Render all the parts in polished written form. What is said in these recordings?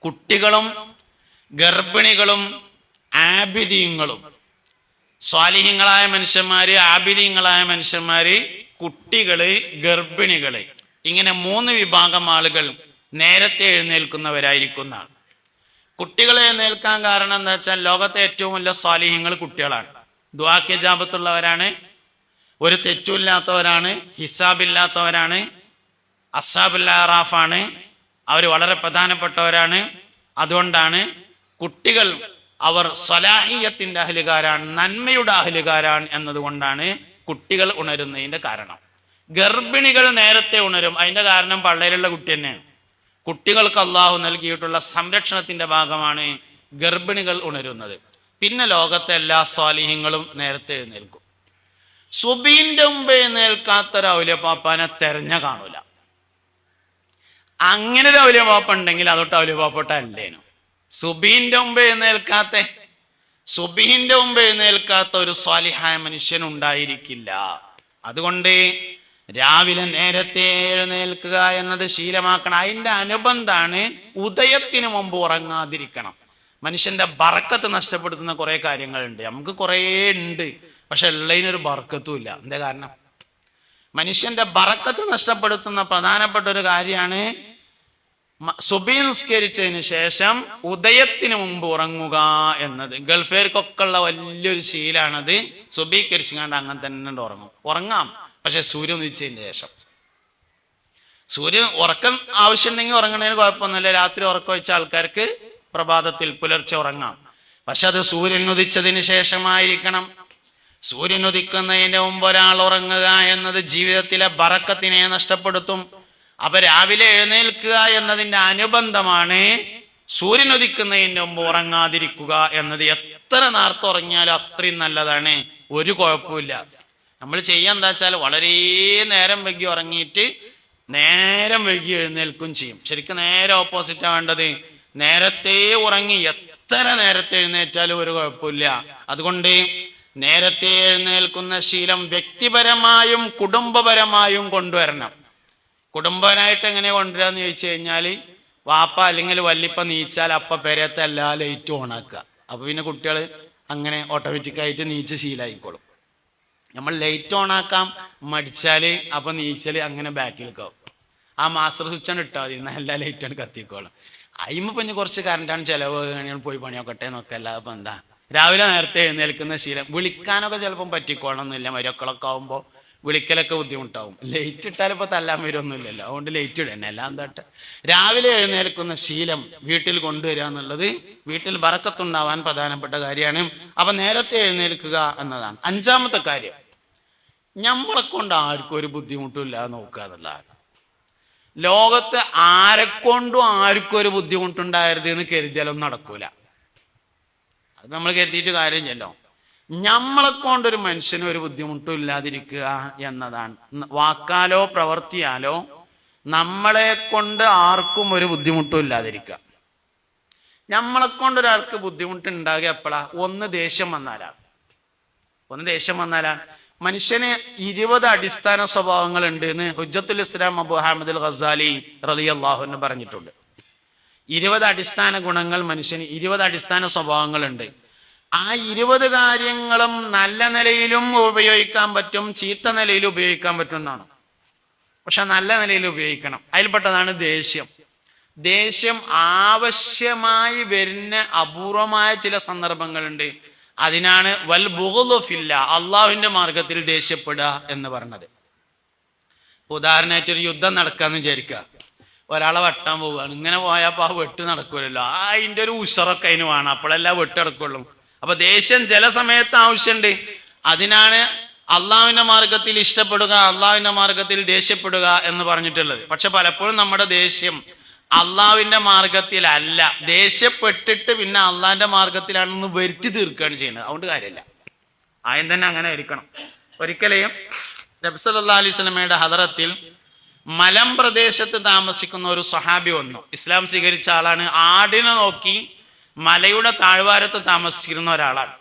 കുട്ടികളും ഗർഭിണികളും ആബിദീങ്ങളും. സ്വാലിഹീങ്ങളായ മനുഷ്യന്മാര്, ആബിദീങ്ങളായ മനുഷ്യന്മാര്, കുട്ടികള്, ഗർഭിണികള്, ഇങ്ങനെ 3 വിഭാഗം ആളുകൾ നേരത്തെ എഴുന്നേൽക്കുന്നവരായിരിക്കുന്നതാണ്. കുട്ടികളെ എഴുന്നേൽക്കാൻ കാരണം എന്താ വെച്ചാൽ ലോകത്തെ ഏറ്റവും വലിയ സ്വാലിഹീങ്ങൾ കുട്ടികളാണ്. ദുആക്ക് ഇജാബത്തുള്ളവരാണ്, ഒരു തെറ്റുമില്ലാത്തവരാണ്, ഹിസാബില്ലാത്തവരാണ്, അസ്ഹാബുൽ അറാഫാണ്. അവർ വളരെ പ്രധാനപ്പെട്ടവരാണ്. അതുകൊണ്ടാണ് കുട്ടികൾ അവർ സ്വലാഹിയത്തിന്റെ അഹ്ലുകാരാണ്, നന്മയുടെ അഹ്ലുകാരാണ് എന്നതുകൊണ്ടാണ് കുട്ടികൾ ഉണരുന്നതിന്റെ കാരണം. ഗർഭിണികൾ നേരത്തെ ഉണരും. അതിന്റെ കാരണം പള്ളയിലുള്ള കുട്ടി തന്നെയാണ്. കുട്ടികൾക്ക് അള്ളാഹു നൽകിയിട്ടുള്ള സംരക്ഷണത്തിന്റെ ഭാഗമാണ് ഗർഭിണികൾ ഉണരുന്നത്. പിന്നെ ലോകത്തെ എല്ലാ സ്വാലിഹ്യങ്ങളും നേരത്തെ എഴുന്നേൽക്കും. സുബീന്റെ മുമ്പ് എഴുന്നേൽക്കാത്തൊരു ഔലിയപ്പാപ്പാനെ തെരഞ്ഞ കാണൂല. അങ്ങനെ ഒരു ഔലിയപ്പാപ്പ ഉണ്ടെങ്കിൽ അതൊട്ട് ഔലിയപ്പാപ്പട്ട അല്ലേനു. സുബീന്റെ മുമ്പ് എഴുന്നേൽക്കാത്ത ഒരു സ്വാലിഹായ മനുഷ്യൻ ഉണ്ടായിരിക്കില്ല. അതുകൊണ്ട് രാവിലെ നേരത്തെ എഴുന്നേൽക്കുക എന്നത് ശീലമാക്കണം. അതിന്റെ അനുബന്ധാണ് ഉദയത്തിന് മുമ്പ് ഉറങ്ങാതിരിക്കണം. മനുഷ്യന്റെ ബർക്കത്ത് നഷ്ടപ്പെടുത്തുന്ന കുറെ കാര്യങ്ങളുണ്ട്. നമുക്ക് കുറേ ഉണ്ട്, പക്ഷെ ഉള്ളതിനൊരു ബർക്കത്തും ഇല്ല. എന്താ കാരണം? മനുഷ്യന്റെ ബർക്കത്ത് നഷ്ടപ്പെടുത്തുന്ന പ്രധാനപ്പെട്ട ഒരു കാര്യമാണ് സുബഹി നിസ്കരിച്ചതിന് ശേഷം ഉദയത്തിന് മുമ്പ് ഉറങ്ങുക എന്നത്. ഗൾഫേർക്കൊക്കെ ഉള്ള വലിയൊരു ശീലാണത്. സുബഹിക്കരിച്ചുകൊണ്ട് അങ്ങനെ തന്നെ ഉറങ്ങാം, പക്ഷെ സൂര്യൻ ഉദിച്ചതിന് ശേഷം. സൂര്യൻ ഉറക്കം ആവശ്യമുണ്ടെങ്കിൽ ഉറങ്ങണതിന് കുഴപ്പമൊന്നുമില്ല. രാത്രി ഉറക്കം വെച്ച ആൾക്കാർക്ക് പ്രഭാതത്തിൽ പുലർച്ചെ ഉറങ്ങാം, പക്ഷെ അത് സൂര്യൻ ഉദിച്ചതിന് ശേഷമായിരിക്കണം. സൂര്യൻ ഉദിക്കുന്നതിന് മുമ്പ് ഒരാൾ ഉറങ്ങുക എന്നത് ജീവിതത്തിലെ ബറക്കത്തിനെ നഷ്ടപ്പെടുത്തും. അപ്പൊ രാവിലെ എഴുന്നേൽക്കുക എന്നതിന്റെ അനുബന്ധമാണ് സൂര്യൻ ഉദിക്കുന്നതിന് മുമ്പ് ഉറങ്ങാതിരിക്കുക എന്നത്. എത്ര നേരത്തെ ഉറങ്ങിയാലും അത്രയും നല്ലതാണ്, ഒരു കുഴപ്പമില്ല. നമ്മൾ ചെയ്യാൻ എന്താ വെച്ചാൽ വളരെ നേരം വൈകി ഉറങ്ങിയിട്ട് നേരം വൈകി എഴുന്നേൽക്കും ചെയ്യും. ശരിക്കും നേരെ ഓപ്പോസിറ്റാണ് വേണ്ടത്. നേരത്തെ ഉറങ്ങി എത്ര നേരത്തെ എഴുന്നേറ്റാലും ഒരു കുഴപ്പമില്ല. അതുകൊണ്ട് നേരത്തെ എഴുന്നേൽക്കുന്ന ശീലം വ്യക്തിപരമായും കുടുംബപരമായും കൊണ്ടുവരണം. കുടുംബനായിട്ട് എങ്ങനെ കൊണ്ടുവരാന്ന് ചോദിച്ചു കഴിഞ്ഞാൽ, വാപ്പ അല്ലെങ്കിൽ വല്ലിപ്പ നീച്ചാൽ അപ്പ പെരത്തെ എല്ലാ ലൈറ്റും ഓണാക്കുക. അപ്പൊ പിന്നെ കുട്ടികൾ അങ്ങനെ ഓട്ടോമാറ്റിക്കായിട്ട് നീച്ച് ശീലമായിക്കോളും. നമ്മൾ ലൈറ്റ് ഓണാക്കാം മടിച്ചാല് അപ്പൊ നീച്ചല് അങ്ങനെ ബാക്കിലേക്കാവും. ആ മാസ്റ്റർ സ്വിച്ചാണ് ഇട്ടാൽ മതി, എന്നാൽ എല്ലാ ലൈറ്റാണ് കത്തിക്കോളും. അയിമ പിന്നെ കുറച്ച് കറണ്ടാണ് ചിലവ്, പോയി പണിയൊക്കട്ടെ എന്നൊക്കെ. അല്ലാതെ ഇപ്പൊ എന്താ രാവിലെ നേരത്തെ എഴുന്നേൽക്കുന്ന ശീലം. വിളിക്കാനൊക്കെ ചിലപ്പം പറ്റിക്കോളണമെന്നില്ല. മരക്കളൊക്കെ ആവുമ്പോൾ വിളിക്കലൊക്കെ ബുദ്ധിമുട്ടാവും. ലൈറ്റ് ഇട്ടാൽ ഇപ്പൊ തല്ലാൻ വരുമൊന്നുമില്ലല്ലോ, അതുകൊണ്ട് ലൈറ്റ് ഇടന്നെ. എല്ലാം എന്താട്ട് രാവിലെ എഴുന്നേൽക്കുന്ന ശീലം വീട്ടിൽ കൊണ്ടുവരിക എന്നുള്ളത് വീട്ടിൽ ബറക്കത്തുണ്ടാവാൻ പ്രധാനപ്പെട്ട കാര്യമാണ്. അപ്പൊ നേരത്തെ എഴുന്നേൽക്കുക എന്നതാണ്. 5ാമത്തെ കാര്യം, നമ്മളെ കൊണ്ട് ആർക്കും ഒരു ബുദ്ധിമുട്ടും ഇല്ലാതെ നോക്കുക എന്നുള്ളതാണ്. ലോകത്ത് ആരെക്കൊണ്ടും ആർക്കും ഒരു ബുദ്ധിമുട്ടുണ്ടായിരുത് എന്ന് കരുതിയാലൊന്നും നടക്കൂല. അത് നമ്മൾ കരുതിയിട്ട് കാര്യമില്ലല്ലോ. നമ്മളെ കൊണ്ടൊരു മനുഷ്യന് ഒരു ബുദ്ധിമുട്ടും ഇല്ലാതിരിക്കുക എന്നതാണ്. വാക്കാലോ പ്രവർത്തിയാലോ നമ്മളെ കൊണ്ട് ആർക്കും ഒരു ബുദ്ധിമുട്ടും ഇല്ലാതിരിക്കുക. നമ്മളെ കൊണ്ടൊരാൾക്ക് ബുദ്ധിമുട്ട് ഉണ്ടാകുക എപ്പോഴാ? ഒന്ന് ദേഷ്യം വന്നാലാണ്. മനുഷ്യന് 20 അടിസ്ഥാന സ്വഭാവങ്ങൾ ഉണ്ട് എന്ന് ഹുജ്ജത്തുൽ ഇസ്ലാം അബൂ ഹാമിദ് അൽ ഗസാലി റളിയല്ലാഹു അൻഹു പറഞ്ഞിട്ടുണ്ട്. 20 അടിസ്ഥാന ഗുണങ്ങൾ മനുഷ്യന്, 20 അടിസ്ഥാന സ്വഭാവങ്ങളുണ്ട്. ആ 20 കാര്യങ്ങളും നല്ല നിലയിലും ഉപയോഗിക്കാൻ പറ്റും, ചീത്ത നിലയിൽ ഉപയോഗിക്കാൻ പറ്റും എന്നാണ്. പക്ഷെ നല്ല നിലയിൽ ഉപയോഗിക്കണം. അതിൽപ്പെട്ടതാണ് ദേഷ്യം ആവശ്യമായി വരുന്ന അപൂർവമായ ചില സന്ദർഭങ്ങളുണ്ട്. അതിനാണ് വൽ ബുഗ്ളു ഫില്ലാ, അള്ളാഹുവിന്റെ മാർഗത്തിൽ ദേഷ്യപ്പെടുക എന്ന് പറഞ്ഞത്. ഉദാഹരണമായിട്ട് ഒരു യുദ്ധം നടക്കാന്ന് വിചാരിക്കുക. ഒരാളെ വെട്ടാൻ പോവുകയാണ്. ഇങ്ങനെ പോയപ്പോ ആ വെട്ട് നടക്കൂലല്ലോ. അതിന്റെ ഒരു ഉഷറൊക്കെ അതിന് വേണം, അപ്പോഴെല്ലാം വെട്ട് നടക്കുള്ളൂ. അപ്പൊ ദേഷ്യം ചില സമയത്ത് ആവശ്യമുണ്ട്. അതിനാണ് അള്ളാഹുവിന്റെ മാർഗത്തിൽ ഇഷ്ടപ്പെടുക, അള്ളാഹുവിന്റെ മാർഗത്തിൽ ദേഷ്യപ്പെടുക എന്ന് പറഞ്ഞിട്ടുള്ളത്. പക്ഷെ പലപ്പോഴും നമ്മുടെ ദേഷ്യം അള്ളാഹുവിന്റെ മാർഗത്തിലല്ല, ദേഷ്യപ്പെട്ടിട്ട് പിന്നെ അള്ളാഹിന്റെ മാർഗത്തിലാണെന്ന് വരുത്തി തീർക്കുകയാണ് ചെയ്യുന്നത്. അതുകൊണ്ട് കാര്യമില്ല. ആദ്യം തന്നെ അങ്ങനെ ആയിരിക്കണം. ഒരിക്കലെയും നബി സല്ലല്ലാഹു അലൈഹി വസല്ലമയുടെ ഹദറത്തിൽ മലമ്പ്രദേശത്ത് താമസിക്കുന്ന ഒരു സ്വഹാബി വന്നു. ഇസ്ലാം സ്വീകരിച്ച ആളാണ്. ആടിനെ നോക്കി മലയുടെ താഴ്വാരത്ത് താമസിച്ചിരുന്ന ഒരാളാണ്.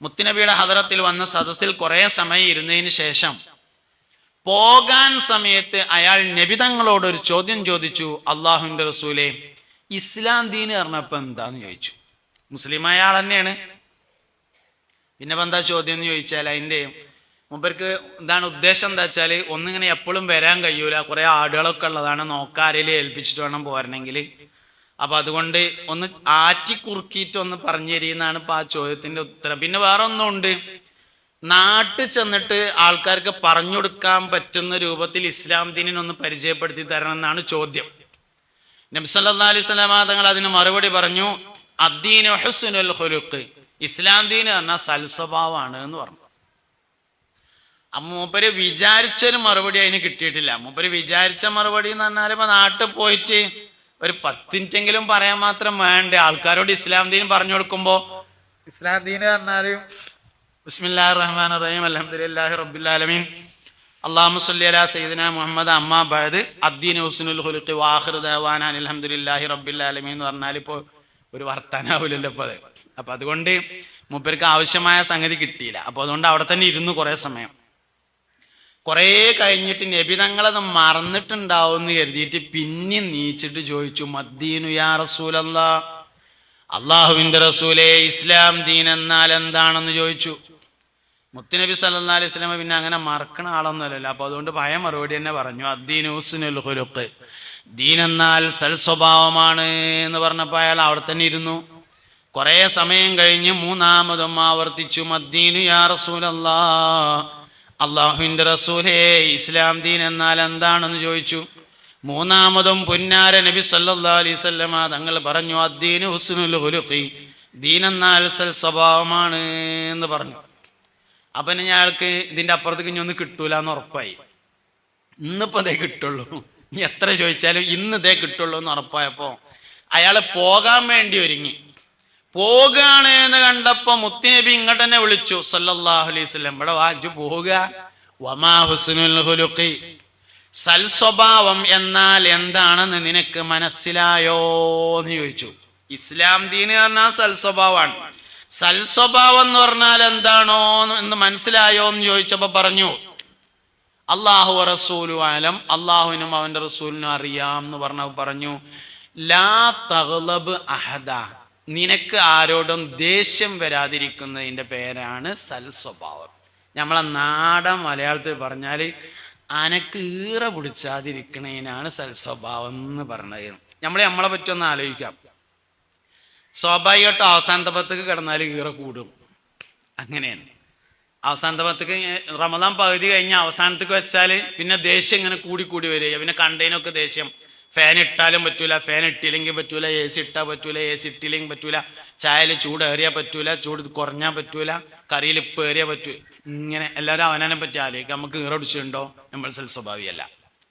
മുത്തുനബിയുടെ ഹദറത്തിൽ വന്ന സദസ്സിൽ കുറെ സമയം ഇരുന്നതിന് ശേഷം പോകാൻ സമയത്ത് അയാൾ നബി തങ്ങളോട് ഒരു ചോദ്യം ചോദിച്ചു. അള്ളാഹുവിന്റെ റസൂലേ, ഇസ്ലാം ദീന് പറഞ്ഞപ്പോ എന്താന്ന് ചോദിച്ചു. മുസ്ലിമായ ആൾ തന്നെയാണ്. പിന്നെ ഇപ്പം എന്താ ചോദ്യം എന്ന് ചോദിച്ചാൽ അതിൻ്റെ മൂപ്പർക്ക് എന്താണ് ഉദ്ദേശം എന്താ വെച്ചാൽ ഒന്നിങ്ങനെ എപ്പോഴും വരാൻ കഴിയൂല, കുറേ ആടുകളൊക്കെ ഉള്ളതാണ്, നോക്കാരയിൽ ഏൽപ്പിച്ചിട്ട് വേണം പോരണമെങ്കിൽ. അപ്പൊ അതുകൊണ്ട് ഒന്ന് ആറ്റിക്കുറുക്കിയിട്ട് ഒന്ന് പറഞ്ഞു തരീന്നാണ് ഇപ്പൊ ആ ചോദ്യത്തിന്റെ ഉത്തരം. പിന്നെ വേറെ ഒന്നുണ്ട്, നാട്ടിൽ ചെന്നിട്ട് ആൾക്കാർക്ക് പറഞ്ഞു കൊടുക്കാൻ പറ്റുന്ന രൂപത്തിൽ ഇസ്ലാം ദീനിനൊന്ന് പരിചയപ്പെടുത്തി തരണം എന്നാണ് ചോദ്യം. നബി സല്ലല്ലാഹു അലൈഹി വസല്ലം തങ്ങൾ അതിന് മറുപടി പറഞ്ഞു, അദ്ദീനു ഹുസ്നുൽ ഖുലുഖ്, ഇസ്ലാം ദീൻ പറഞ്ഞാൽ സൽസ്വഭാവമാണ് എന്ന് പറഞ്ഞു. മൂപ്പര് വിചാരിച്ചൊരു മറുപടി അതിന് കിട്ടിയിട്ടില്ല. മൂപ്പര് വിചാരിച്ച മറുപടി എന്ന് പറഞ്ഞാൽ ഇപ്പൊ നാട്ടിൽ പോയിട്ട് ഒരു 10 മിനിറ്റെങ്കിലും പറയാൻ മാത്രം വേണ്ടേ ആൾക്കാരോട് ഇസ്ലാം ദീൻ പറഞ്ഞു കൊടുക്കുമ്പോ. ഇസ്ലാം ദീൻ പറഞ്ഞാല് ബിസ്മില്ലാഹിർ റഹ്മാനിർ റഹീം അൽഹംദുലില്ലാഹി റബ്ബിൽ ആലമീൻ അല്ലാഹുമ്മ സ്വല്ലി അലാ സയ്യിദിനാ മുഹമ്മദ് അമ്മാ ബഅദ് അദ്ദീനു ഹുസ്നുൽ ഖുലുഖി വആഖിറു ദഅവാനാ അൽഹംദുലില്ലാഹി റബ്ബിൽ ആലമീൻ എന്ന് പറഞ്ഞാൽ ഇപ്പോ ഒരു വർത്താനാവില്ലല്ലോ ഇപ്പൊ അത്. അപ്പൊ അതുകൊണ്ട് മൂപ്പർക്ക് ആവശ്യമായ സംഗതി കിട്ടിയില്ല. അപ്പൊ അതുകൊണ്ട് അവിടെ തന്നെ ഇരുന്നു കുറെ സമയം. കുറെ കഴിഞ്ഞിട്ട് നബി തങ്ങളത് മറന്നിട്ടുണ്ടാവും എന്ന് കരുതിയിട്ട് പിന്നെ നീച്ചിട്ട് ചോദിച്ചു, മദ്ദീനു യാ റസൂലല്ലാ, അള്ളാഹുവിന്റെ റസൂലേ ഇസ്ലാം ദീൻ എന്നാൽ എന്താണെന്ന് ചോദിച്ചു. മുത്തുനബി സല്ലല്ലാഹു അലൈഹി വസല്ലം പിന്നെ അങ്ങനെ മറക്കണ ആളൊന്നുമല്ലല്ലോ. അപ്പൊ അതുകൊണ്ട് പഴയ മറുപടി തന്നെ പറഞ്ഞു, അദ്ദീനു ഹുസ്നുൽ ഖുലുഖ്, ദീൻ എന്നാൽ സൽസ്വഭാവമാണ് എന്ന് പറഞ്ഞപ്പോ അയാൾ അവിടെ തന്നെ ഇരുന്നു. കുറെ സമയം കഴിഞ്ഞ് മൂന്നാമതും ആവർത്തിച്ചു, മദ്ദീനു യാ റസൂലല്ലാ, അള്ളാഹുവിന്റെ റസൂലേ ഇസ്ലാം ദീൻ എന്നാൽ എന്താണെന്ന് ചോദിച്ചു. മൂന്നാമതും പുന്നാര നബി സല്ലല്ലാഹു അലൈഹി വസല്ലം തങ്ങൾ പറഞ്ഞു, അദ്ദീനു ഹുസ്നുൽ ഖുലുഖി, ദീൻ എന്നാൽ സൽസ്വഭാവമാണ് എന്ന് പറഞ്ഞു. അപ്പൊ ഞങ്ങൾക്ക് ഇതിന്റെ അപ്പുറത്തേക്ക് ഇനി ഒന്നും കിട്ടൂല എന്ന് ഉറപ്പായി. ഇന്നിപ്പോ ഇതേ കിട്ടുള്ളൂ, ഇനി എത്ര ചോദിച്ചാലും ഇന്ന് ഇതേ കിട്ടുള്ളൂ എന്ന് ഉറപ്പായപ്പോ അയാള് പോകാൻ വേണ്ടി ഒരുങ്ങി. പോകാണ് എന്ന് കണ്ടപ്പോ മുത്തുനബി ഇങ്ങോട്ട് തന്നെ വിളിച്ചു സല്ലല്ലാഹു അലൈഹി വസല്ലം, ഇവിടെ വാജു പോവുക. വമാ ഹുസ്നുൽ ഖുലുഖി, സൽസ്വഭാവം എന്നാൽ എന്താണെന്ന് നിനക്ക് മനസ്സിലായോ എന്ന് ചോദിച്ചു. ഇസ്ലാം ദീന് പറഞ്ഞാൽ സൽസ്വഭാവമാണ്. സൽസ്വഭാവം എന്ന് പറഞ്ഞാൽ എന്താണോ എന്ന് മനസ്സിലായോ എന്ന് ചോദിച്ചപ്പോ പറഞ്ഞു, അല്ലാഹു റസൂലു ആലം, അള്ളാഹുവിനും അവന്റെ റസൂലിനും അറിയാം എന്ന് പറഞ്ഞു. ലാ തഗ്ലബ് അഹദ, നിനക്ക് ആരോടും ദേഷ്യം വരാതിരിക്കുന്നതിന്റെ പേരാണ് സൽസ്വഭാവം. നമ്മളെ നാടൻ മലയാളത്തിൽ പറഞ്ഞാൽ അനക്ക് ഈറ പിടിച്ചാതിരിക്കണേനാണ് സൽസ്വഭാവം എന്ന് പറഞ്ഞത്. നമ്മളെ പറ്റി ഒന്ന് ആലോചിക്കാം. സ്വാഭാവികമായിട്ടും അവസാനത്തെ പത്തേക്ക് കിടന്നാൽ ഈറ കൂടും, അങ്ങനെയാണ്. അവസാനത്തെ പത്തേക്ക് റമദാൻ പകുതി കഴിഞ്ഞ് അവസാനത്തേക്ക് വെച്ചാൽ പിന്നെ ദേഷ്യം ഇങ്ങനെ കൂടി വരിക. പിന്നെ കണ്ടതിനൊക്കെ ദേഷ്യം. ഫാൻ ഇട്ടാലും പറ്റൂല, ഫാൻ ഇട്ടില്ലെങ്കിൽ പറ്റൂല, എ സി ഇട്ടാൽ പറ്റൂല, എ സി ഇട്ടില്ലെങ്കിൽ പറ്റൂല, ചായയിൽ ചൂട് ഏറിയാൽ പറ്റൂല, ചൂട് കുറഞ്ഞാൽ പറ്റൂല, കറിയിൽ ഇപ്പ് ഏറിയാൽ പറ്റൂല. ഇങ്ങനെ എല്ലാവരും അവനെ പറ്റി ആലോചിക്കാം. നമുക്ക് ഈറ പിടിച്ചിട്ടുണ്ടോ? നമ്മൾ സൽസ്വഭാവിയല്ല.